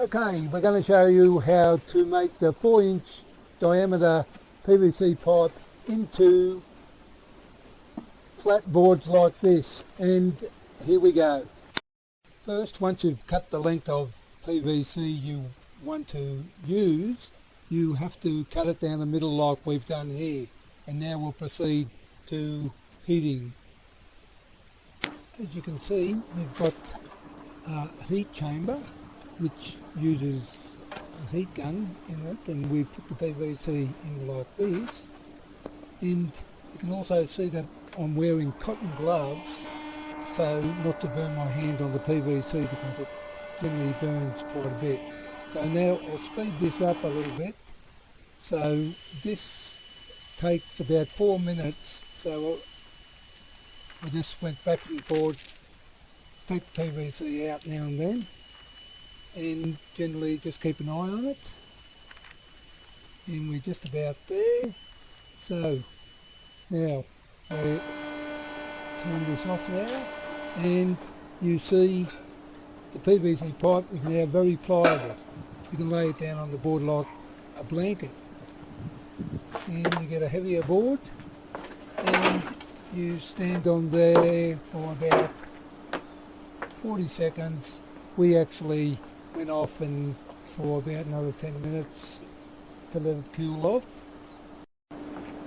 Okay, we're going to show you how to make the 4-inch diameter PVC pipe into flat boards like this, and here we go. First, once you've cut the length of PVC you want to use, you have to cut it down the middle like we've done here, and now we'll proceed to heating. As you can see, we've got a heat chamber which uses a heat gun in it, and we've put the PVC in like this, and you can also see that I'm wearing cotton gloves so not to burn my hand on the PVC because it generally burns quite a bit. So now I'll speed this up a little bit. So this takes about 4 minutes, so I just went back and forth, take the PVC out now and then, and generally just keep an eye on it, and we're just about there. So now I turn this off now, and you see the PVC pipe is now very pliable. You can lay it down on the board like a blanket, and you get a heavier board, and you stand on there for about 40 seconds. We actually went off and for about another 10 minutes to let it cool off.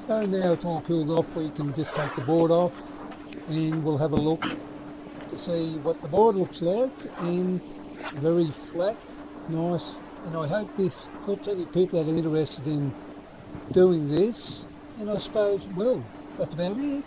So now it's all cooled off, we can just take the board off and we'll have a look to see what the board looks like, and very flat, nice. And I hope this helps any people that are interested in doing this. And I suppose, well, that's about it.